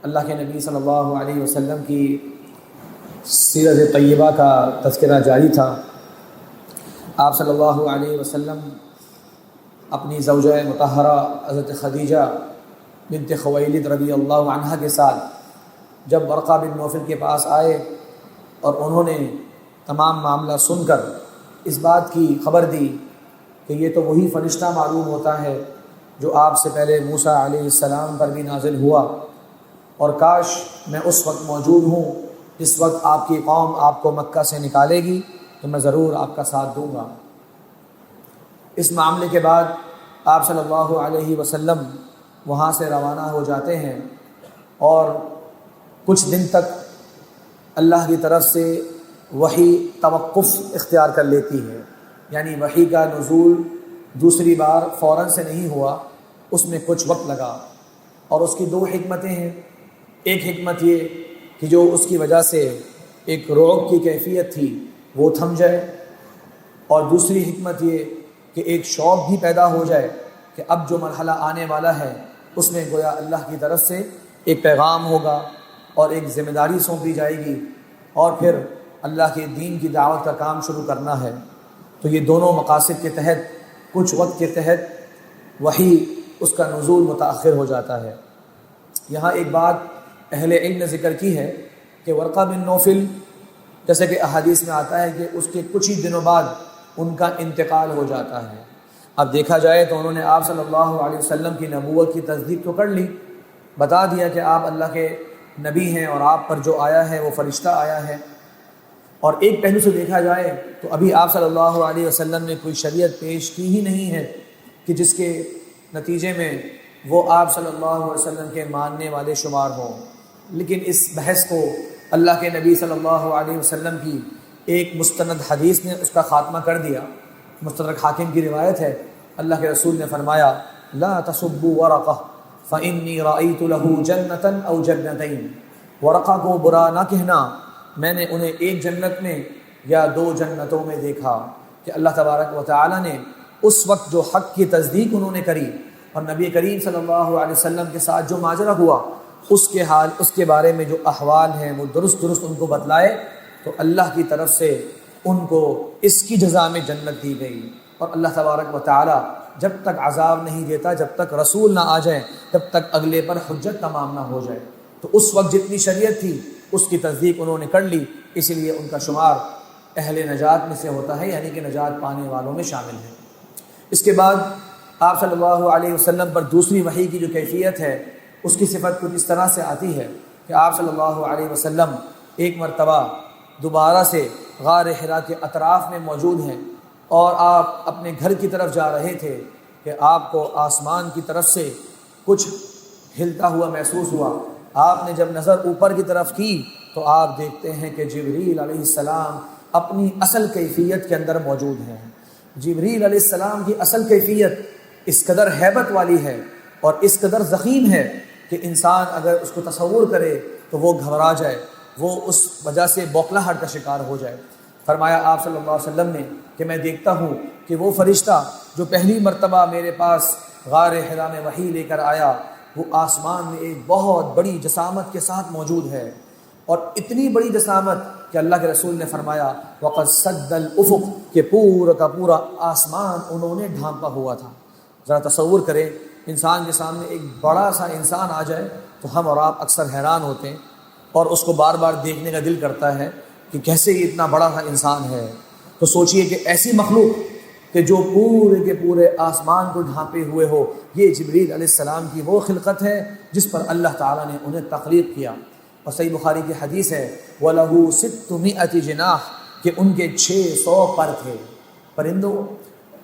اللہ کے نبی صلی اللہ علیہ وسلم کی سیرت طیبہ کا تذکرہ جاری تھا۔ آپ صلی اللہ علیہ وسلم اپنی زوجہ مطہرہ حضرت خدیجہ بنت خویلد رضی اللہ عنہا کے ساتھ جب ورقہ بن نوفل کے پاس آئے اور انہوں نے تمام معاملہ سن کر اس بات کی خبر دی کہ یہ تو وہی فرشتہ معلوم ہوتا ہے جو آپ سے پہلے موسیٰ علیہ السلام پر بھی نازل ہوا، اور کاش میں اس وقت موجود ہوں جس وقت آپ کی قوم آپ کو مکہ سے نکالے گی، تو میں ضرور آپ کا ساتھ دوں گا۔ اس معاملے کے بعد آپ صلی اللہ علیہ وسلم وہاں سے روانہ ہو جاتے ہیں، اور کچھ دن تک اللہ کی طرف سے وحی توقف اختیار کر لیتی ہے، یعنی وحی کا نزول دوسری بار فوراً سے نہیں ہوا، اس میں کچھ وقت لگا، اور اس کی دو حکمتیں ہیں۔ ایک حکمت یہ کہ جو اس کی وجہ سے ایک رعب کی کیفیت تھی وہ تھم جائے، اور دوسری حکمت یہ کہ ایک شوق بھی پیدا ہو جائے کہ اب جو مرحلہ آنے والا ہے اس میں گویا اللہ کی طرف سے ایک پیغام ہوگا اور ایک ذمہ داری سونپی جائے گی، اور پھر اللہ کے دین کی دعوت کا کام شروع کرنا ہے۔ تو یہ دونوں مقاصد کے تحت کچھ وقت کے تحت وحی اس کا نزول متأخر ہو جاتا ہے۔ یہاں ایک بات اہل علم نے ذکر کی ہے کہ ورقہ بن نوفل، جیسے کہ احادیث میں آتا ہے کہ اس کے کچھ ہی دنوں بعد ان کا انتقال ہو جاتا ہے۔ اب دیکھا جائے تو انہوں نے آپ صلی اللہ علیہ وسلم کی نبوت کی تصدیق تو کر لی، بتا دیا کہ آپ اللہ کے نبی ہیں اور آپ پر جو آیا ہے وہ فرشتہ آیا ہے، اور ایک پہلو سے دیکھا جائے تو ابھی آپ صلی اللہ علیہ وسلم نے کوئی شریعت پیش کی ہی نہیں ہے کہ جس کے نتیجے میں وہ آپ صلی اللہ علیہ وسلم کے ماننے والے شمار ہوں۔ لیکن اس بحث کو اللہ کے نبی صلی اللہ علیہ وسلم کی ایک مستند حدیث نے اس کا خاتمہ کر دیا۔ مستدرک حاکم کی روایت ہے، اللہ کے رسول نے فرمایا لا تسبوا ورقہ فإنی رأیت له جنة او جنتین، ورقہ کو برا نہ کہنا، میں نے انہیں ایک جنت میں یا دو جنتوں میں دیکھا۔ کہ اللہ تبارک و تعالی نے اس وقت جو حق کی تصدیق انہوں نے کری اور نبی کریم صلی اللہ علیہ وسلم کے ساتھ جو ماجرا ہوا اس کے بارے میں جو احوال ہیں وہ درست ان کو بتلائے، تو اللہ کی طرف سے ان کو اس کی جزا میں جنت دی گئی۔ اور اللہ تبارک و تعالی جب تک عذاب نہیں دیتا، جب تک رسول نہ آ جائیں، جب تک اگلے پر حجت تمام نہ ہو جائے، تو اس وقت جتنی شریعت تھی اس کی تصدیق انہوں نے کر لی، اسی لیے ان کا شمار اہل نجات میں سے ہوتا ہے، یعنی کہ نجات پانے والوں میں شامل ہے۔ اس کے بعد آپ صلی اللہ علیہ وسلم پر دوسری وحی کی جو کیفیت ہے اس کی صفت کچھ اس طرح سے آتی ہے کہ آپ صلی اللہ علیہ وسلم ایک مرتبہ دوبارہ سے غار حرا کے اطراف میں موجود ہیں، اور آپ اپنے گھر کی طرف جا رہے تھے کہ آپ کو آسمان کی طرف سے کچھ ہلتا ہوا محسوس ہوا۔ آپ نے جب نظر اوپر کی طرف کی تو آپ دیکھتے ہیں کہ جبریل علیہ السلام اپنی اصل کیفیت کے اندر موجود ہیں۔ جبریل علیہ السلام کی اصل کیفیت اس قدر ہیبت والی ہے اور اس قدر ضخیم ہے کہ انسان اگر اس کو تصور کرے تو وہ گھبرا جائے، وہ اس وجہ سے بوکھلاہٹ کا شکار ہو جائے۔ فرمایا آپ صلی اللہ علیہ وسلم نے کہ میں دیکھتا ہوں کہ وہ فرشتہ جو پہلی مرتبہ میرے پاس غار حرا میں وحی لے کر آیا، وہ آسمان میں ایک بہت بڑی جسامت کے ساتھ موجود ہے، اور اتنی بڑی جسامت کہ اللہ کے رسول نے فرمایا وَقَدْ سَدَّ الْأُفُقَ کہ پورا کا پورا آسمان انہوں نے ڈھانپا ہوا تھا۔ ذرا تصور کریں، انسان کے سامنے ایک بڑا سا انسان آ جائے تو ہم اور آپ اکثر حیران ہوتے ہیں اور اس کو بار بار دیکھنے کا دل کرتا ہے کہ کیسے یہ اتنا بڑا سا انسان ہے۔ تو سوچئے کہ ایسی مخلوق کہ جو پورے کے پورے آسمان کو ڈھانپے ہوئے ہو، یہ جبریل علیہ السلام کی وہ خلقت ہے جس پر اللہ تعالیٰ نے انہیں تخلیق کیا۔ اور صحیح بخاری کی حدیث ہے وَلَهُ 600 جناح کہ ان کے 600 پر تھے۔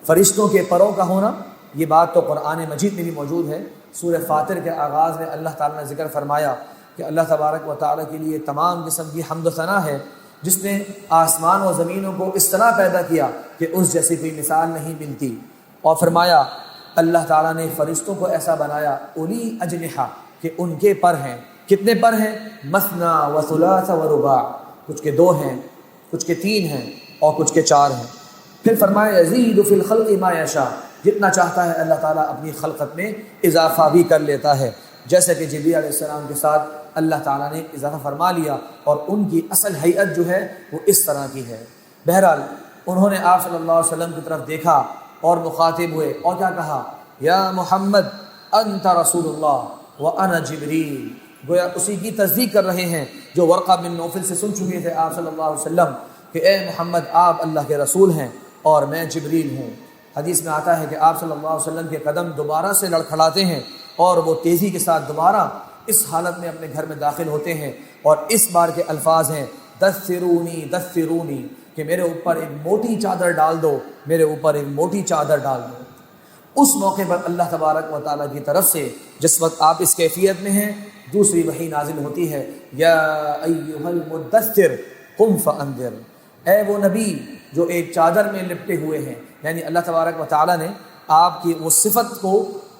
فرشتوں کے پروں کا ہونا، یہ بات تو قرآن مجید میں بھی موجود ہے۔ سورہ فاطر کے آغاز میں اللہ تعالیٰ نے ذکر فرمایا کہ اللہ تبارک و تعالیٰ کے لیے تمام قسم کی حمد و ثنا ہے، جس نے آسمان و زمینوں کو اس طرح پیدا کیا کہ اس جیسی کوئی مثال نہیں ملتی۔ اور فرمایا اللہ تعالیٰ نے فرشتوں کو ایسا بنایا اولی اجنحہ کہ ان کے پر ہیں۔ کتنے پر ہیں؟ مثنا و ثلاث و رباع، کچھ کے 2 ہیں، کچھ کے 3 ہیں، اور کچھ کے 4 ہیں۔ پھر فرمایا یزید فی الخلق ما یشاء، جتنا چاہتا ہے اللہ تعالیٰ اپنی خلقت میں اضافہ بھی کر لیتا ہے۔ جیسا کہ جبریل علیہ السلام کے ساتھ اللہ تعالیٰ نے اضافہ فرما لیا اور ان کی اصل ہیئت جو ہے وہ اس طرح کی ہے۔ بہرحال انہوں نے آپ صلی اللہ علیہ وسلم کی طرف دیکھا اور مخاطب ہوئے اور کیا کہا، یا محمد انت رسول اللہ وانا جبریل، گویا اسی کی تصدیق کر رہے ہیں جو ورقہ بن نوفل سے سن چکے تھے آپ صلی اللہ علیہ وسلم کہ اے محمد آپ اللہ کے رسول ہیں اور میں جبریل ہوں۔ حدیث میں آتا ہے کہ آپ صلی اللہ علیہ وسلم کے قدم دوبارہ سے لڑکھڑاتے ہیں اور وہ تیزی کے ساتھ دوبارہ اس حالت میں اپنے گھر میں داخل ہوتے ہیں، اور اس بار کے الفاظ ہیں دثرونی دثرونی، کہ میرے اوپر ایک موٹی چادر ڈال دو، میرے اوپر ایک موٹی چادر ڈال دو۔ اس موقع پر اللہ تبارک و تعالیٰ کی طرف سے جس وقت آپ اس کیفیت میں ہیں، دوسری وحی نازل ہوتی ہے، یا ایھا المدثر قم فانذر، اے وہ نبی جو ایک چادر میں لپٹے ہوئے ہیں، یعنی اللہ تبارک و تعالیٰ نے آپ کی وہ صفت کو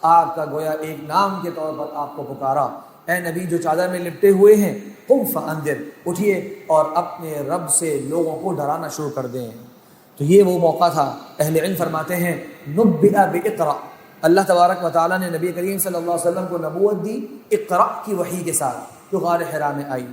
آپ کا گویا ایک نام کے طور پر آپ کو پکارا، اے نبی جو چادر میں لپٹے ہوئے ہیں، قم فانذر، اٹھیے اور اپنے رب سے لوگوں کو ڈرانا شروع کر دیں۔ تو یہ وہ موقع تھا، اہل علم فرماتے ہیں نبئ باقرأ، اللہ تبارک و تعالیٰ نے نبی کریم صلی اللہ علیہ وسلم کو نبوت دی اقرأ کی وحی کے ساتھ جو غار حرا میں آئی،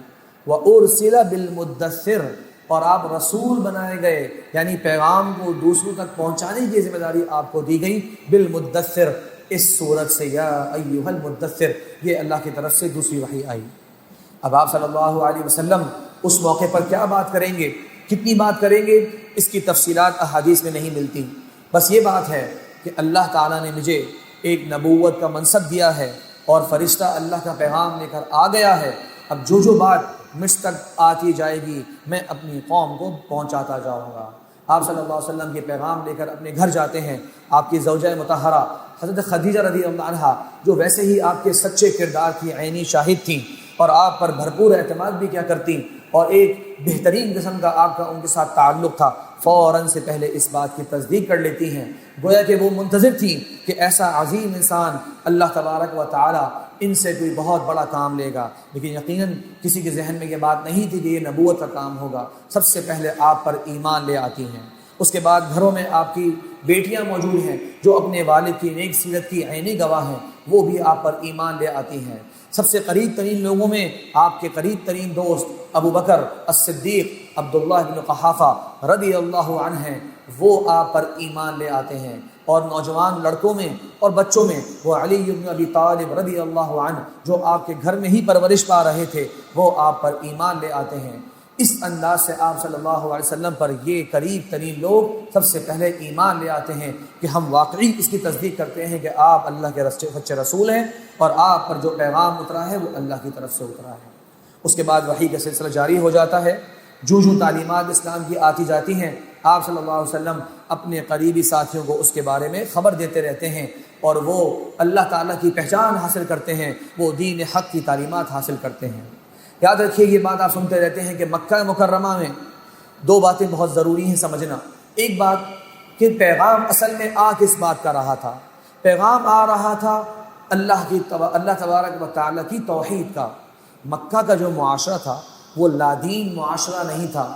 وَأُرْسِلَ بِالْمُدَّثِّرِ، اور آپ رسول بنائے گئے، یعنی پیغام کو دوسروں تک پہنچانے کی ذمہ داری آپ کو دی گئی، بالمدثر، اس صورت سے یا ایھا المدثر، یہ اللہ کی طرف سے دوسری وحی آئی۔ اب آپ صلی اللہ علیہ وسلم اس موقع پر کیا بات کریں گے، کتنی بات کریں گے، اس کی تفصیلات احادیث میں نہیں ملتی، بس یہ بات ہے کہ اللہ تعالیٰ نے مجھے ایک نبوت کا منصب دیا ہے اور فرشتہ اللہ کا پیغام لے کر آ گیا ہے، اب جو بات مجھ تک آتی جائے گی میں اپنی قوم کو پہنچاتا جاؤں گا۔ آپ صلی اللہ علیہ وسلم کے پیغام لے کر اپنے گھر جاتے ہیں، آپ کی زوجہ مطہرہ حضرت خدیجہ رضی اللہ عنہا جو ویسے ہی آپ کے سچے کردار کی عینی شاہد تھیں اور آپ پر بھرپور اعتماد بھی کیا کرتی، اور ایک بہترین قسم کا آپ کا ان کے ساتھ تعلق تھا، فوراً سے پہلے اس بات کی تصدیق کر لیتی ہیں، گویا کہ وہ منتظر تھیں کہ ایسا عظیم انسان اللہ تبارک و تعالی ان سے کوئی بہت بڑا کام لے گا، لیکن یقیناً کسی کے ذہن میں یہ بات نہیں تھی کہ یہ نبوت کا کام ہوگا۔ سب سے پہلے آپ پر ایمان لے آتی ہیں، اس کے بعد گھروں میں آپ کی بیٹیاں موجود ہیں جو اپنے والد کی نیک سیرت کی عینی گواہ ہیں، وہ بھی آپ پر ایمان لے آتی ہیں۔ سب سے قریب ترین لوگوں میں آپ کے قریب ترین دوست ابو بکر الصدیق عبداللہ بن قحافہ رضی اللہ عنہ ہیں، وہ آپ پر ایمان لے آتے ہیں، اور نوجوان لڑکوں میں اور بچوں میں وہ علی بن ابی طالب رضی اللہ عنہ جو آپ کے گھر میں ہی پرورش پا رہے تھے، وہ آپ پر ایمان لے آتے ہیں۔ اس انداز سے آپ صلی اللہ علیہ وسلم پر یہ قریب ترین لوگ سب سے پہلے ایمان لے آتے ہیں کہ ہم واقعی اس کی تصدیق کرتے ہیں کہ آپ اللہ کے سچے رسول ہیں اور آپ پر جو پیغام اترا ہے وہ اللہ کی طرف سے اترا ہے۔ اس کے بعد وحی کا سلسلہ جاری ہو جاتا ہے، جو تعلیمات اسلام کی آتی جاتی ہیں آپ صلی اللہ علیہ وسلم اپنے قریبی ساتھیوں کو اس کے بارے میں خبر دیتے رہتے ہیں، اور وہ اللہ تعالیٰ کی پہچان حاصل کرتے ہیں، وہ دین حق کی تعلیمات حاصل کرتے ہیں۔ یاد رکھیے یہ بات آپ سنتے رہتے ہیں کہ مکہ مکرمہ میں دو باتیں بہت ضروری ہیں سمجھنا۔ ایک بات کہ پیغام اصل میں کس بات کا رہا تھا، پیغام آ رہا تھا اللہ تبارک و تعالیٰ کی توحید کا۔ مکہ کا جو معاشرہ تھا وہ لادین معاشرہ نہیں تھا،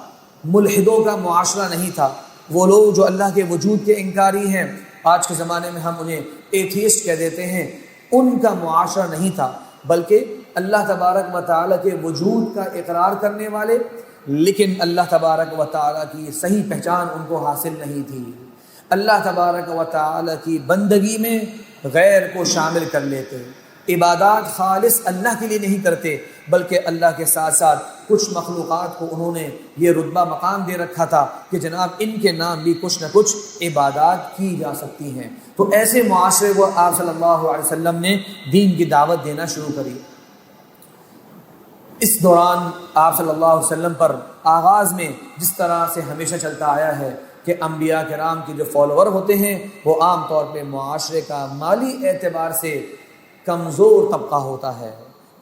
ملحدوں کا معاشرہ نہیں تھا، وہ لوگ جو اللہ کے وجود کے انکاری ہیں، آج کے زمانے میں ہم انہیں ایتھیسٹ کہہ دیتے ہیں، ان کا معاشرہ نہیں تھا، بلکہ اللہ تبارک و تعالیٰ کے وجود کا اقرار کرنے والے، لیکن اللہ تبارک و تعالیٰ کی صحیح پہچان ان کو حاصل نہیں تھی۔ اللہ تبارک و تعالیٰ کی بندگی میں غیر کو شامل کر لیتے، عبادات خالص اللہ کے لیے نہیں کرتے، بلکہ اللہ کے ساتھ ساتھ کچھ مخلوقات کو انہوں نے یہ رتبہ مقام دے رکھا تھا کہ جناب ان کے نام بھی کچھ نہ کچھ عبادات کی جا سکتی ہیں۔ تو ایسے معاشرے کو آپ صلی اللہ علیہ وسلم نے دین کی دعوت دینا شروع کری۔ اس دوران آپ صلی اللہ علیہ وسلم پر آغاز میں جس طرح سے ہمیشہ چلتا آیا ہے کہ انبیاء کرام کے جو فالوور ہوتے ہیں وہ عام طور پہ معاشرے کا مالی اعتبار سے کمزور طبقہ ہوتا ہے۔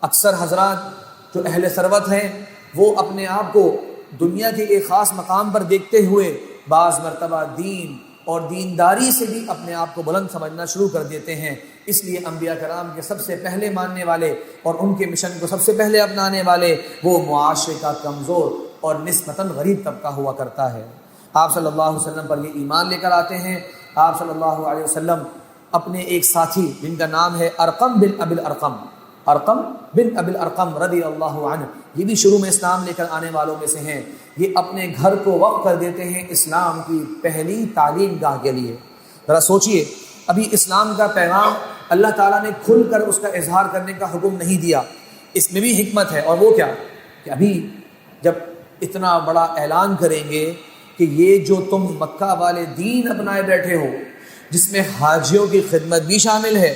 اکثر حضرات جو اہل ثروت ہیں وہ اپنے آپ کو دنیا کے ایک خاص مقام پر دیکھتے ہوئے بعض مرتبہ دین اور دینداری سے بھی اپنے آپ کو بلند سمجھنا شروع کر دیتے ہیں۔ اس لیے انبیاء کرام کے سب سے پہلے ماننے والے اور ان کے مشن کو سب سے پہلے اپنانے والے وہ معاشرے کا کمزور اور نسبتاً غریب طبقہ ہوا کرتا ہے۔ آپ صلی اللہ علیہ وسلم پر یہ ایمان لے کر آتے ہیں۔ آپ صلی اللہ علیہ وسلم اپنے ایک ساتھی جن کا نام ہے ارقم بن ابی الارقم، ارقم بن ابی الارقم رضی اللہ عنہ، یہ بھی شروع میں اسلام لے کر آنے والوں میں سے ہیں۔ یہ اپنے گھر کو وقف کر دیتے ہیں اسلام کی پہلی تعلیم گاہ کے لیے۔ ذرا سوچئے، ابھی اسلام کا پیغام اللہ تعالیٰ نے کھل کر اس کا اظہار کرنے کا حکم نہیں دیا، اس میں بھی حکمت ہے، اور وہ کیا کہ ابھی جب اتنا بڑا اعلان کریں گے کہ یہ جو تم مکہ والے دین اپنائے بیٹھے ہو، جس میں حاجیوں کی خدمت بھی شامل ہے،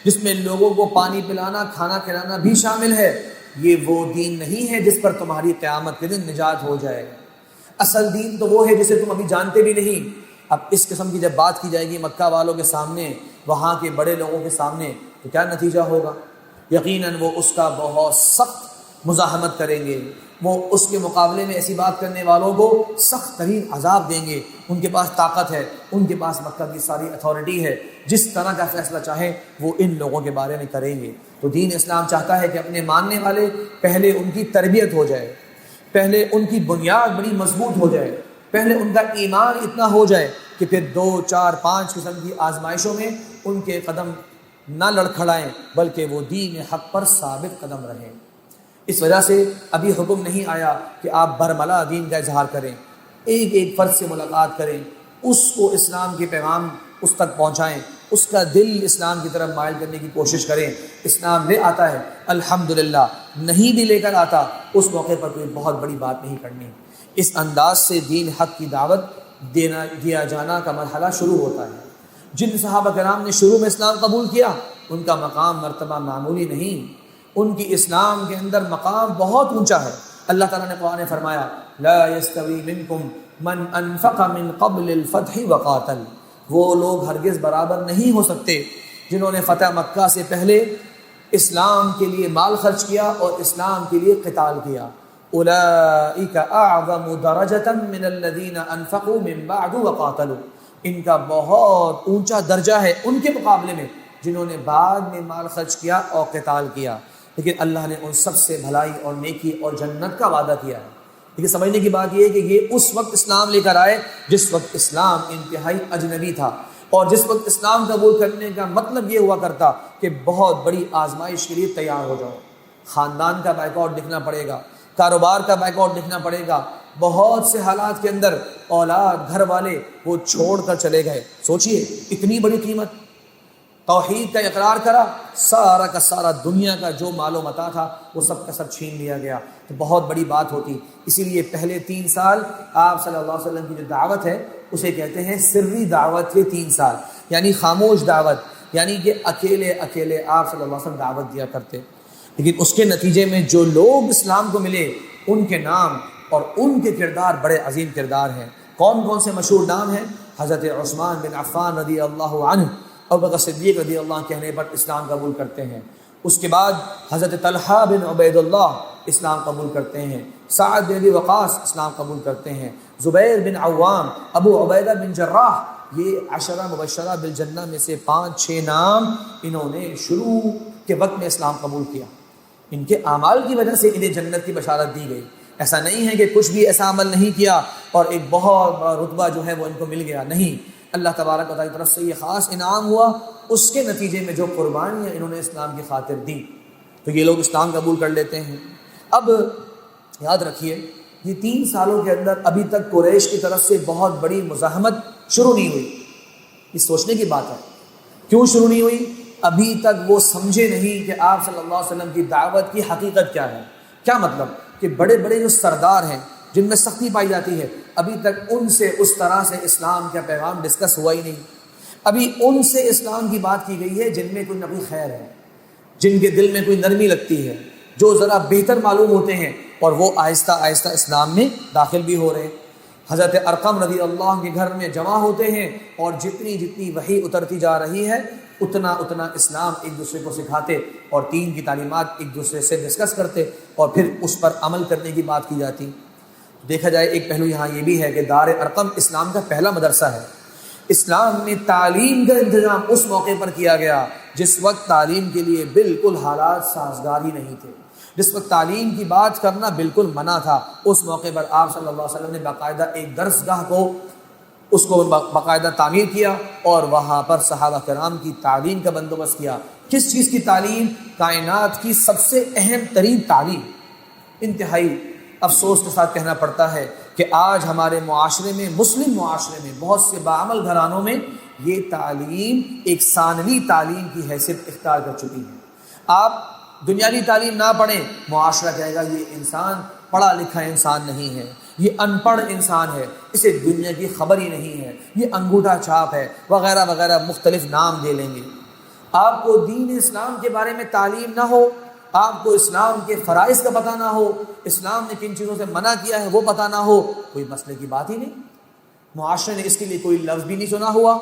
جس میں لوگوں کو پانی پلانا کھانا کھلانا بھی شامل ہے، یہ وہ دین نہیں ہے جس پر تمہاری قیامت کے دن نجات ہو جائے گا۔ اصل دین تو وہ ہے جسے تم ابھی جانتے بھی نہیں۔ اب اس قسم کی جب بات کی جائے گی مکہ والوں کے سامنے، وہاں کے بڑے لوگوں کے سامنے، تو کیا نتیجہ ہوگا؟ یقیناً وہ اس کا بہت سخت مزاحمت کریں گے، وہ اس کے مقابلے میں ایسی بات کرنے والوں کو سخت ترین عذاب دیں گے۔ ان کے پاس طاقت ہے، ان کے پاس مکہ کی ساری اتھارٹی ہے، جس طرح کا فیصلہ چاہیں وہ ان لوگوں کے بارے میں کریں گے۔ تو دین اسلام چاہتا ہے کہ اپنے ماننے والے پہلے ان کی تربیت ہو جائے، پہلے ان کی بنیاد بڑی مضبوط ہو جائے، پہلے ان کا ایمان اتنا ہو جائے کہ پھر 2 4 5 قسم کی آزمائشوں میں ان کے قدم نہ لڑکھڑائیں، بلکہ وہ دین حق پر ثابت قدم رہیں۔ اس وجہ سے ابھی حکم نہیں آیا کہ آپ برملا دین کا اظہار کریں، ایک ایک فرد سے ملاقات کریں، اس کو اسلام کے پیغام اس تک پہنچائیں، اس کا دل اسلام کی طرف مائل کرنے کی کوشش کریں۔ اسلام لے آتا ہے الحمدللہ، نہیں بھی لے کر آتا اس موقع پر کوئی بہت بڑی بات نہیں کرنی۔ اس انداز سے دین حق کی دعوت دیا جانا کا مرحلہ شروع ہوتا ہے۔ جن صحابہ کرام نے شروع میں اسلام قبول کیا، ان کا مقام مرتبہ معمولی نہیں، ان کی اسلام کے اندر مقام بہت اونچا ہے۔ اللہ تعالیٰ نے قرآن میں فرمایا لا یستوی منکم من انفق من قبل الفتح وقاتل، وہ لوگ ہرگز برابر نہیں ہو سکتے جنہوں نے فتح مکہ سے پہلے اسلام کے لیے مال خرچ کیا اور اسلام کے لیے قتال کیا۔ اولئک اعظم درجۃ من الذین انفقوا من بعد وقاتلوا، ان کا بہت اونچا درجہ ہے ان کے مقابلے میں جنہوں نے بعد میں مال خرچ کیا اور قتال کیا، لیکن اللہ نے ان سب سے بھلائی اور نیکی اور جنت کا وعدہ کیا ہے۔ لیکن سمجھنے کی بات یہ ہے کہ یہ اس وقت اسلام لے کر آئے جس وقت اسلام انتہائی اجنبی تھا، اور جس وقت اسلام قبول کرنے کا مطلب یہ ہوا کرتا کہ بہت بڑی آزمائش کے لیے تیار ہو جاؤ، خاندان کا بائیکاٹ لکھنا پڑے گا، کاروبار کا بائیکاٹ لکھنا پڑے گا، بہت سے حالات کے اندر اولاد گھر والے وہ چھوڑ کر چلے گئے۔ سوچئے اتنی بڑی قیمت، توحید کا اقرار کرا، سارا کا سارا دنیا کا جو مال و متاع تھا وہ سب کا سب چھین لیا گیا، تو بہت بڑی بات ہوتی۔ اسی لیے پہلے 3 سال آپ صلی اللہ علیہ وسلم کی جو دعوت ہے اسے کہتے ہیں سری دعوت کے 3 سال، یعنی خاموش دعوت، یعنی کہ اکیلے اکیلے آپ صلی اللہ علیہ وسلم دعوت دیا کرتے۔ لیکن اس کے نتیجے میں جو لوگ اسلام کو ملے ان کے نام اور ان کے کردار بڑے عظیم کردار ہیں۔ کون کون سے مشہور نام ہیں؟ حضرت عثمان بن عفان رضی اللہ عنہ، ابوبکر صدیق رضی اللہ عنہ کہنے پر اسلام قبول کرتے ہیں۔ اس کے بعد حضرت طلحہ بن عبید اللہ اسلام قبول کرتے ہیں، سعد بن ابی وقاص اسلام قبول کرتے ہیں، زبیر بن عوام، ابو عبیدہ بن جراح، یہ 10 مبشرہ بالجنہ میں سے 5-6 نام انہوں نے شروع کے وقت میں اسلام قبول کیا۔ ان کے اعمال کی وجہ سے انہیں جنت کی بشارت دی گئی۔ ایسا نہیں ہے کہ کچھ بھی ایسا عمل نہیں کیا اور ایک بہت بڑا رتبہ جو ہے وہ ان کو مل گیا، نہیں، اللہ تبارک و تعالیٰ کی طرف سے یہ خاص انعام ہوا، اس کے نتیجے میں جو قربانیاں انہوں نے اسلام کی خاطر دی، تو یہ لوگ اسلام قبول کر لیتے ہیں۔ اب یاد رکھیے یہ 3 سالوں کے اندر ابھی تک قریش کی طرف سے بہت بڑی مزاحمت شروع نہیں ہوئی۔ یہ سوچنے کی بات ہے، کیوں شروع نہیں ہوئی؟ ابھی تک وہ سمجھے نہیں کہ آپ صلی اللہ علیہ وسلم کی دعوت کی حقیقت کیا ہے۔ کیا مطلب کہ بڑے بڑے جو سردار ہیں جن میں سختی پائی جاتی ہے، ابھی تک ان سے اس طرح سے اسلام کا پیغام ڈسکس ہوا ہی نہیں۔ ابھی ان سے اسلام کی بات کی گئی ہے جن میں کوئی نہ کوئی خیر ہے، جن کے دل میں کوئی نرمی لگتی ہے، جو ذرا بہتر معلوم ہوتے ہیں، اور وہ آہستہ آہستہ اسلام میں داخل بھی ہو رہے ہیں۔ حضرت ارقم رضی اللہ عنہ کے گھر میں جمع ہوتے ہیں، اور جتنی جتنی وحی اترتی جا رہی ہے اتنا اتنا اسلام ایک دوسرے کو سکھاتے اور دین کی تعلیمات ایک دوسرے سے ڈسکس کرتے، اور پھر اس پر عمل کرنے کی بات کی جاتی۔ دیکھا جائے ایک پہلو یہاں یہ بھی ہے کہ دار ارقم اسلام کا پہلا مدرسہ ہے۔ اسلام میں تعلیم کا انتظام اس موقع پر کیا گیا جس وقت تعلیم کے لیے بالکل حالات سازگار ہی نہیں تھے، جس وقت تعلیم کی بات کرنا بالکل منع تھا۔ اس موقع پر آپ صلی اللہ علیہ وسلم نے باقاعدہ ایک درس گاہ کو باقاعدہ تعمیر کیا، اور وہاں پر صحابہ کرام کی تعلیم کا بندوبست کیا۔ کس چیز کی تعلیم؟ کائنات کی سب سے اہم ترین تعلیم۔ انتہائی افسوس کے ساتھ کہنا پڑتا ہے کہ آج ہمارے معاشرے میں، مسلم معاشرے میں، بہت سے باعمل گھرانوں میں یہ تعلیم ایک ثانوی تعلیم کی حیثیت اختیار کر چکی ہے۔ آپ دنیاوی تعلیم نہ پڑھیں، معاشرہ کہے گا یہ انسان پڑھا لکھا انسان نہیں ہے، یہ ان پڑھ انسان ہے، اسے دنیا کی خبر ہی نہیں ہے، یہ انگوٹھا چھاپ ہے، وغیرہ وغیرہ مختلف نام دے لیں گے۔ آپ کو دین اسلام کے بارے میں تعلیم نہ ہو، آپ کو اسلام کے فرائض کا پتہ نہ ہو، اسلام نے کن چیزوں سے منع کیا ہے وہ پتہ نہ ہو، کوئی مسئلے کی بات ہی نہیں۔ معاشرے نے اس کے لیے کوئی لفظ بھی نہیں سنا ہوا،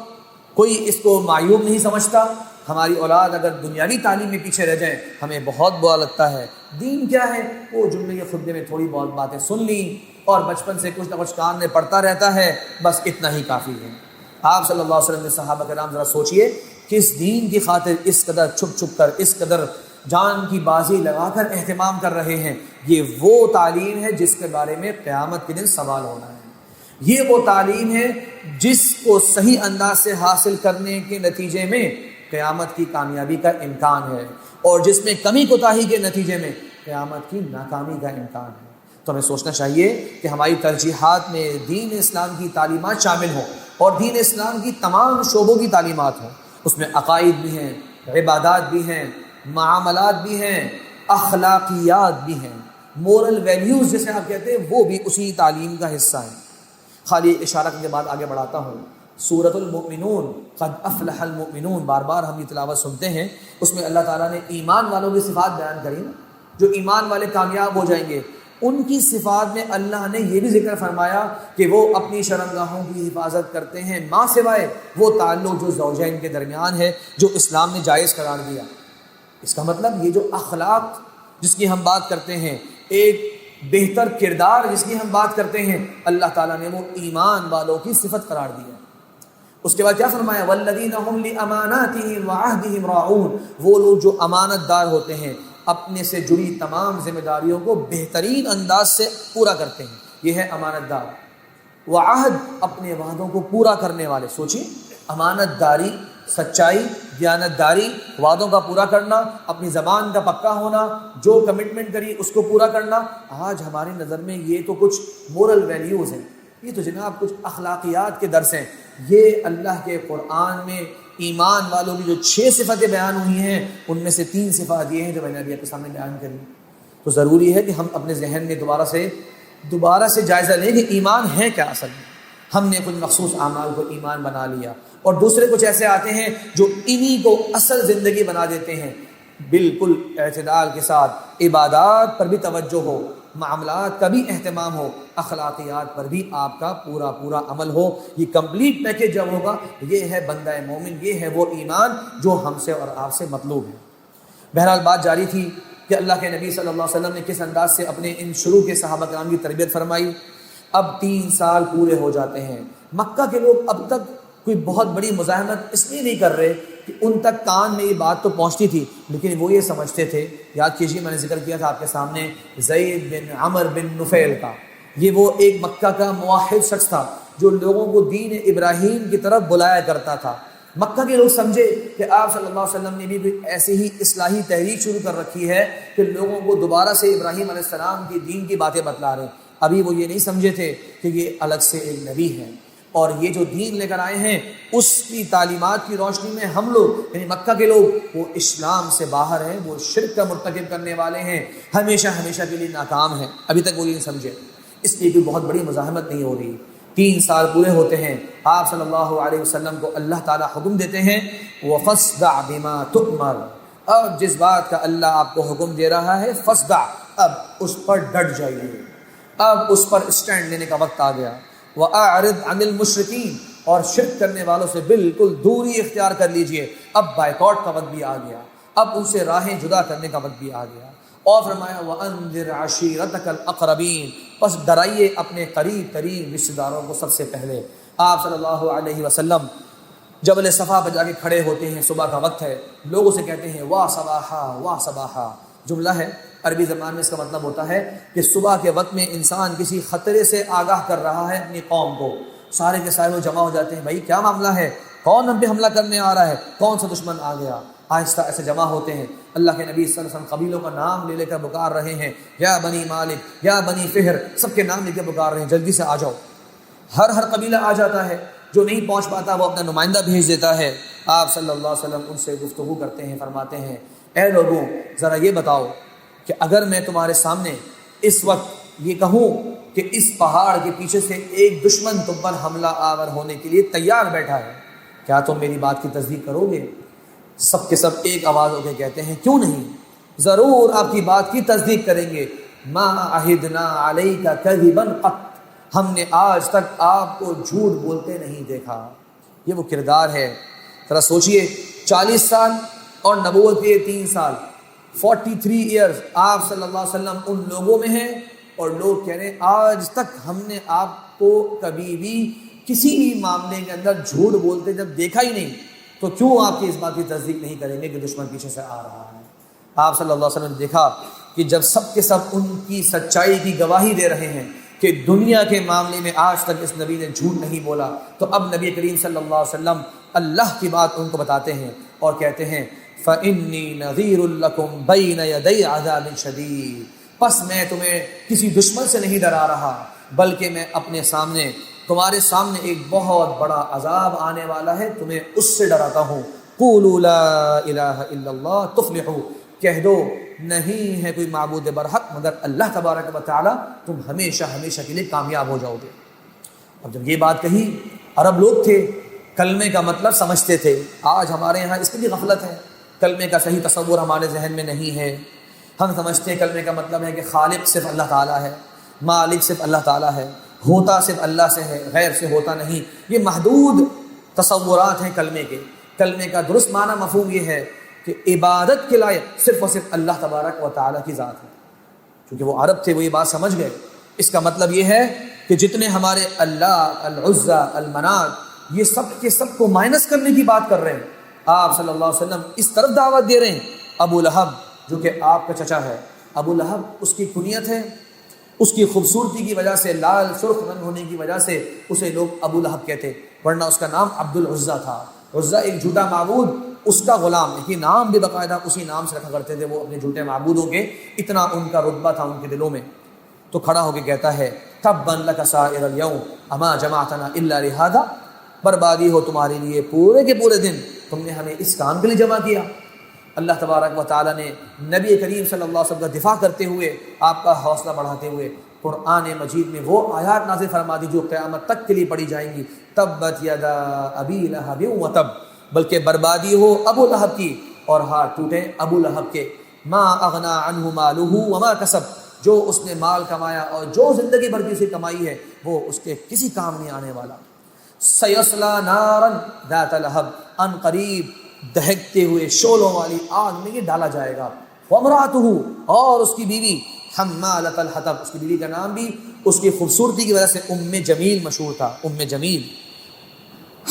کوئی اس کو معیوب نہیں سمجھتا۔ ہماری اولاد اگر دنیاوی تعلیم میں پیچھے رہ جائے ہمیں بہت برا لگتا ہے۔ دین کیا ہے؟ وہ جملے کے خطبے میں تھوڑی بہت باتیں سن لی اور بچپن سے کچھ نہ کچھ کان میں پڑتا رہتا ہے، بس اتنا ہی کافی ہے۔ آپ صلی اللہ علیہ وسلم نے صحابہ کرام ذرا سوچئے کہ اس دین کی خاطر اس قدر چھپ چھپ کر، اس قدر جان کی بازی لگا کر اہتمام کر رہے ہیں۔ یہ وہ تعلیم ہے جس کے بارے میں قیامت کے دن سوال ہونا ہے۔ یہ وہ تعلیم ہے جس کو صحیح انداز سے حاصل کرنے کے نتیجے میں قیامت کی کامیابی کا امکان ہے، اور جس میں کمی کوتاہی کے نتیجے میں قیامت کی ناکامی کا امکان ہے۔ تو ہمیں سوچنا چاہیے کہ ہماری ترجیحات میں دین اسلام کی تعلیمات شامل ہوں، اور دین اسلام کی تمام شعبوں کی تعلیمات ہوں۔ اس میں عقائد بھی ہیں، عبادات بھی ہیں، معاملات بھی ہیں، اخلاقیات بھی ہیں، مورل ویلیوز جسے آپ کہتے ہیں وہ بھی اسی تعلیم کا حصہ ہیں۔ خالی اشارہ کے بعد آگے بڑھاتا ہوں۔ سورۃ المؤمنون، قد افلح المؤمنون، بار بار ہم یہ تلاوت سنتے ہیں، اس میں اللہ تعالیٰ نے ایمان والوں کی صفات بیان کری نا، جو ایمان والے کامیاب ہو جائیں گے ان کی صفات میں اللہ نے یہ بھی ذکر فرمایا کہ وہ اپنی شرمگاہوں کی حفاظت کرتے ہیں، ماں سوائے وہ تعلق جو زوجین کے درمیان ہے، جو اسلام نے جائز قرار دیا۔ اس کا مطلب یہ جو اخلاق جس کی ہم بات کرتے ہیں، ایک بہتر کردار جس کی ہم بات کرتے ہیں، اللہ تعالیٰ نے وہ ایمان والوں کی صفت قرار دیا۔ اس کے بعد کیا فرمایا؟ والذین هم لاماناتهم وعهدهم راعون، وہ لوگ جو امانت دار ہوتے ہیں، اپنے سے جڑی تمام ذمہ داریوں کو بہترین انداز سے پورا کرتے ہیں، یہ ہے امانت دار۔ وعہد، اپنے وعدوں کو پورا کرنے والے۔ سوچیے، امانت داری، سچائی، دیانت داری، وعدوں کا پورا کرنا، اپنی زبان کا پکا ہونا، جو کمٹمنٹ کری اس کو پورا کرنا۔ آج ہماری نظر میں یہ تو کچھ مورل ویلیوز ہیں، یہ تو جناب کچھ اخلاقیات کے درس ہیں۔ یہ اللہ کے قرآن میں ایمان والوں کی جو 6 صفتیں بیان ہوئی ہیں، ان میں سے 3 صفات یہ ہیں جو میں نے ابھی آپ کے سامنے بیان کری۔ تو ضروری ہے کہ ہم اپنے ذہن میں دوبارہ سے جائزہ لیں کہ ایمان ہے کیا اصل میں۔ ہم نے کچھ مخصوص اعمال کو ایمان بنا لیا، اور دوسرے کچھ ایسے آتے ہیں جو انہی کو اصل زندگی بنا دیتے ہیں۔ بالکل اعتدال کے ساتھ عبادات پر بھی توجہ ہو، معاملات کا بھی اہتمام ہو، اخلاقیات پر بھی آپ کا پورا عمل ہو۔ یہ کمپلیٹ پیکج جب ہوگا، یہ ہے بندہ مومن، یہ ہے وہ ایمان جو ہم سے اور آپ سے مطلوب ہے۔ بہرحال بات جاری تھی کہ اللہ کے نبی صلی اللہ علیہ وسلم نے کس انداز سے اپنے ان شروع کے صحابہ کرام کی تربیت فرمائی۔ اب 3 سال پورے ہو جاتے ہیں، مکہ کے لوگ اب تک کوئی بہت بڑی مزاحمت اس لیے نہیں کر رہے کہ ان تک کان میں یہ بات تو پہنچتی تھی، لیکن وہ یہ سمجھتے تھے، یاد کیجیے میں نے ذکر کیا تھا آپ کے سامنے زید بن عمر بن نفیل کا، یہ وہ ایک مکہ کا موحد شخص تھا جو لوگوں کو دین ابراہیم کی طرف بلایا کرتا تھا۔ مکہ کے لوگ سمجھے کہ آپ صلی اللہ علیہ وسلم نے بھی ایسی ہی اصلاحی تحریک شروع کر رکھی ہے کہ لوگوں کو دوبارہ سے ابراہیم علیہ السلام کی دین کی باتیں بتلا رہے ہیں۔ ابھی وہ یہ نہیں سمجھے تھے کہ یہ الگ سے ایک نبی ہے، اور یہ جو دین لے کر آئے ہیں اس کی تعلیمات کی روشنی میں ہم لوگ یعنی مکہ کے لوگ وہ اسلام سے باہر ہیں، وہ شرک کا مرتکب کرنے والے ہیں، ہمیشہ کے لیے ناکام ہیں۔ ابھی تک وہ یہ نہیں سمجھے، اس لیے کوئی بہت بڑی مزاحمت نہیں ہو رہی۔ 3 سال پورے ہوتے ہیں، آپ صلی اللہ علیہ وسلم کو اللہ تعالیٰ حکم دیتے ہیں وَفَصْدَعْ بِمَا تُؤْمَرُ، اب جس بات کا اللہ آپ کو حکم دے رہا ہے فَصْدَعْ، اب اس پر ڈٹ جائیے، اب اس پر اسٹینڈ لینے کا وقت آ گیا۔ وَأَعْرِضْ عَنِ الْمُشْرِكِينَ، اور شرک کرنے والوں سے بالکل دوری اختیار کر لیجئے، اب بائیکاٹ کا وقت بھی آ گیا، اب ان سے راہیں جدا کرنے کا وقت بھی آ گیا۔ اور فرمایا وَأَنذِرْ عَشِيرَتَكَ الْأَقْرَبِينَ، بس ڈرائیے اپنے قریب ترین رشتہ داروں کو سب سے پہلے۔ آپ صلی اللہ علیہ وسلم جبل صفا پر جا کے کھڑے ہوتے ہیں، صبح کا وقت ہے، لوگوں سے کہتے ہیں واہ صباحا واہ صباحا، جملہ ہے عربی زبان میں، اس کا مطلب ہوتا ہے کہ صبح کے وقت میں انسان کسی خطرے سے آگاہ کر رہا ہے اپنی قوم کو۔ سارے کے سارے لوگ جمع ہو جاتے ہیں، بھائی کیا معاملہ ہے، کون ہم پہ حملہ کرنے آ رہا ہے، کون سا دشمن آ گیا؟ آہستہ ایسے جمع ہوتے ہیں. اللہ کے نبی صلی اللہ علیہ وسلم قبیلوں کا نام لے لے کر پکار رہے ہیں, یا بنی مالک, یا بنی فہر, سب کے نام لے کے پکار رہے ہیں, جلدی سے آ جاؤ. ہر قبیلہ آ جاتا ہے, جو نہیں پہنچ پاتا وہ اپنا نمائندہ بھیج دیتا ہے. آپ صلی اللہ علیہ وسلم ان سے گفتگو کرتے ہیں, فرماتے ہیں اے لوگوں ذرا یہ بتاؤ کہ اگر میں تمہارے سامنے اس وقت یہ کہوں کہ اس پہاڑ کے پیچھے سے ایک دشمن تم پر حملہ آور ہونے کے لیے تیار بیٹھا ہے, کیا تم میری بات کی تصدیق کرو گے؟ سب کے سب ایک آواز ہو کے کہتے ہیں کیوں نہیں, ضرور آپ کی بات کی تصدیق کریں گے. ما عہدنا علیک کذبا قط, ہم نے آج تک آپ کو جھوٹ بولتے نہیں دیکھا. یہ وہ کردار ہے. ذرا سوچئے 40 سال اور نبوت کے 3 سال, 43 ایئرز آپ صلی اللہ علیہ وسلم ان لوگوں میں ہیں, اور لوگ کہہ رہے ہیں آج تک ہم نے آپ کو کبھی بھی کسی بھی معاملے کے اندر جھوٹ بولتے جب دیکھا ہی نہیں, تو کیوں آپ کی اس بات کی تصدیق نہیں کریں گے کہ دشمن پیچھے سے آ رہا ہے؟ آپ صلی اللہ علیہ وسلم نے دیکھا کہ جب سب کے سب ان کی سچائی کی گواہی دے رہے ہیں کہ دنیا کے معاملے میں آج تک اس نبی نے جھوٹ نہیں بولا, تو اب نبی کریم صلی اللہ علیہ وسلم اللہ کی بات ان کو بتاتے ہیں اور کہتے ہیں فَإِنِّي نَذِيرٌ لَكُمْ بَيْنَ يَدَيْ عَذَابٍ شَدِيدٍ, پس میں تمہیں کسی دشمن سے نہیں ڈرا رہا, بلکہ میں اپنے سامنے تمہارے سامنے ایک بہت بڑا عذاب آنے والا ہے, تمہیں اس سے ڈراتا ہوں. قولوا لا الہ الا اللہ تفلحوا, کہہ دو نہیں ہے کوئی معبود برحق مگر اللہ تبارک و تعالی, تم ہمیشہ ہمیشہ کے لیے کامیاب ہو جاؤ گے. اب جب یہ بات کہی, عرب لوگ تھے, کلمے کا مطلب سمجھتے تھے. آج ہمارے یہاں اس کی بھی غفلت ہے, کلمے کا صحیح تصور ہمارے ذہن میں نہیں ہے. ہم سمجھتے ہیں کلمے کا مطلب ہے کہ خالق صرف اللہ تعالیٰ ہے, مالک صرف اللہ تعالیٰ ہے, ہوتا صرف اللہ سے ہے, غیر سے ہوتا نہیں. یہ محدود تصورات ہیں کلمے کے. کلمے کا درست معنی مفہوم یہ ہے کہ عبادت کے لائق صرف اور صرف اللہ تبارک و تعالیٰ کی ذات ہے. کیونکہ وہ عرب تھے, وہ یہ بات سمجھ گئے. اس کا مطلب یہ ہے کہ جتنے ہمارے اللہ, العزا, المنات, یہ سب کے سب کو مائنس کرنے کی بات کر رہے ہیں. آپ صلی اللہ علیہ وسلم اس طرف دعوت دے رہے ہیں. ابو لہب جو کہ آپ کا چچا ہے, ابو لہب اس کی کنیت ہے, اس کی خوبصورتی کی وجہ سے, لال سرخ رنگ ہونے کی وجہ سے اسے لوگ ابو لہب کہتے, ورنہ اس کا نام عبد العزا تھا. عزا ایک جھوٹا معبود, اس کا غلام, یہ نام بھی باقاعدہ اسی نام سے رکھا کرتے تھے وہ اپنے جھوٹے معبودوں کے, اتنا ان کا رتبہ تھا ان کے دلوں میں. تو کھڑا ہو کے کہتا ہے تبا لک سائر الیوم اما جمعتنا الا لہذا, بربادی ہو تمہارے لیے پورے کے پورے دن, تم نے ہمیں اس کام کے لیے جمع کیا. اللہ تبارک و تعالیٰ نے نبی کریم صلی اللہ علیہ وسلم کا دفاع کرتے ہوئے, آپ کا حوصلہ بڑھاتے ہوئے قرآن مجید میں وہ آیات نازل فرما دی جو قیامت تک کے لیے پڑھی جائیں گی. تبت یدا ابی لہب وتب, بلکہ بربادی ہو ابو لہب کی اور ہاتھ ٹوٹے ابو لہب کے. ما اغنا عنہ مالہ وما کسب, جو اس نے مال کمایا اور جو زندگی بھر کی اسے کمائی ہے وہ اس کے کسی کام نہیں آنے والا. سیصلی نارا ذات لہب, ان قریب دہکتے ہوئے شعلوں والی آگ میں یہ ڈالا جائے گا. وامرأتہ, اور اس کی بیوی, حمالۃ الحطب, اس کی بیوی کا نام بھی اس کی خوبصورتی کی وجہ سے ام جمیل مشہور تھا, ام جمیل.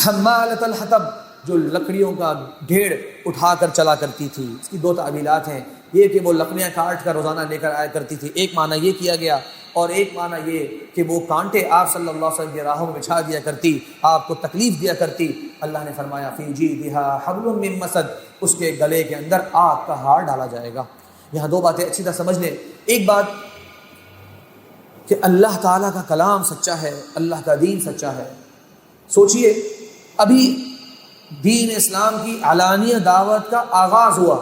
حمالۃ الحطب, جو لکڑیوں کا ڈھیر اٹھا کر چلا کرتی تھی. اس کی 2 تعبیرات ہیں, یہ کہ وہ لکڑیاں کاٹ کر روزانہ لے کر آیا کرتی تھی, ایک معنی یہ کیا گیا, اور ایک معنی یہ کہ وہ کانٹے آپ صلی اللہ علیہ وسلم کی راہوں میں بچھا دیا کرتی, آپ کو تکلیف دیا کرتی. اللہ نے فرمایا فی جیدہا حبل من مسد, اس کے گلے کے اندر آگ کا ہار ڈالا جائے گا. یہاں 2 باتیں اچھی طرح سمجھ لیں. ایک بات کہ اللہ تعالیٰ کا کلام سچا ہے, اللہ کا دین سچا ہے. سوچئے ابھی دین اسلام کی علانیہ دعوت کا آغاز ہوا,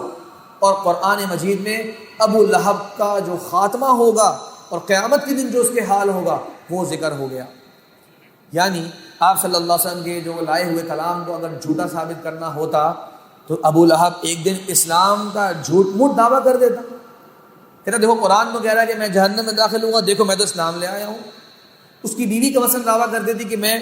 اور قرآن مجید میں ابو لہب کا جو خاتمہ ہوگا اور قیامت کے دن جو اس کے حال ہوگا وہ ذکر ہو گیا. یعنی آپ صلی اللہ علیہ وسلم کے جو لائے ہوئے کلام کو اگر جھوٹا ثابت کرنا ہوتا تو ابو لہب ایک دن اسلام کا جھوٹ موٹ دعویٰ کر دیتا, کہتا دیکھو قرآن میں کہہ رہا ہے کہ میں جہنم میں داخل ہوں گا, دیکھو میں تو اسلام لے آیا ہوں. اس کی بیوی کا مثلا دعویٰ کر دیتی کہ میں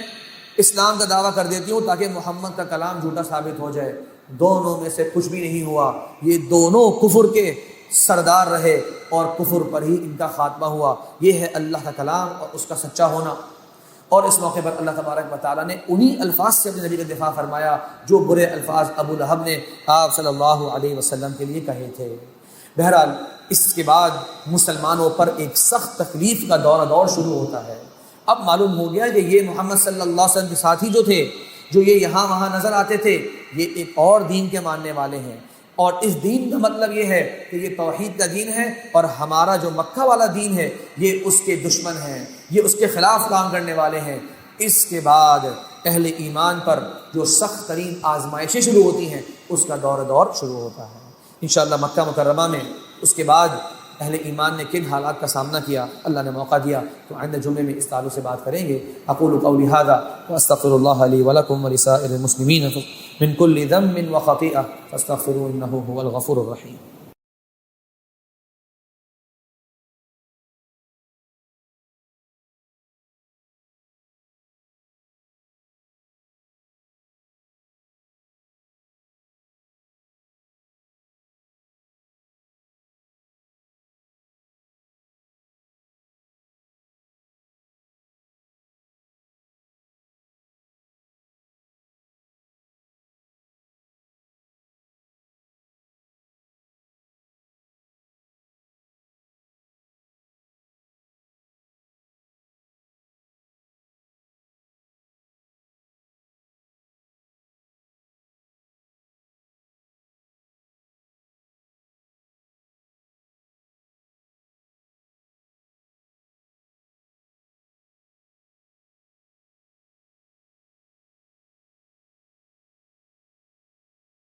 اسلام کا دعویٰ کر دیتی ہوں تاکہ محمد کا کلام جھوٹا ثابت ہو جائے. دونوں میں سے کچھ بھی نہیں ہوا, یہ دونوں کفر کے سردار رہے اور کفر پر ہی ان کا خاتمہ ہوا. یہ ہے اللہ کا کلام اور اس کا سچا ہونا. اور اس موقع پر اللہ تبارک و تعالیٰ نے انہی الفاظ سے اپنے نبی کا دفاع فرمایا جو برے الفاظ ابو لہب نے آپ صلی اللہ علیہ وسلم کے لیے کہے تھے. بہرحال اس کے بعد مسلمانوں پر ایک سخت تکلیف کا دور شروع ہوتا ہے. اب معلوم ہو گیا کہ یہ محمد صلی اللہ علیہ وسلم کے ساتھی جو تھے, جو یہ یہاں وہاں نظر آتے تھے, یہ ایک اور دین کے ماننے والے ہیں, اور اس دین کا مطلب یہ ہے کہ یہ توحید کا دین ہے، اور ہمارا جو مکہ والا دین ہے یہ اس کے دشمن ہیں، یہ اس کے خلاف کام کرنے والے ہیں۔ اس کے بعد اہل ایمان پر جو سخت ترین آزمائشیں شروع ہوتی ہیں اس کا دور شروع ہوتا ہے انشاءاللہ۔ مکہ مکرمہ میں اس کے بعد اہل ایمان نے کن حالات کا سامنا کیا، اللہ نے موقع دیا تو آئندہ جمعے میں اس تعلق سے بات کریں گے۔ اقول قولی ھذا واستغفر اللہ لی ولکم ولسائر المسلمین من کل ذنب وخطیئہ فاستغفروہ انہ ھو الغفور الرحیم۔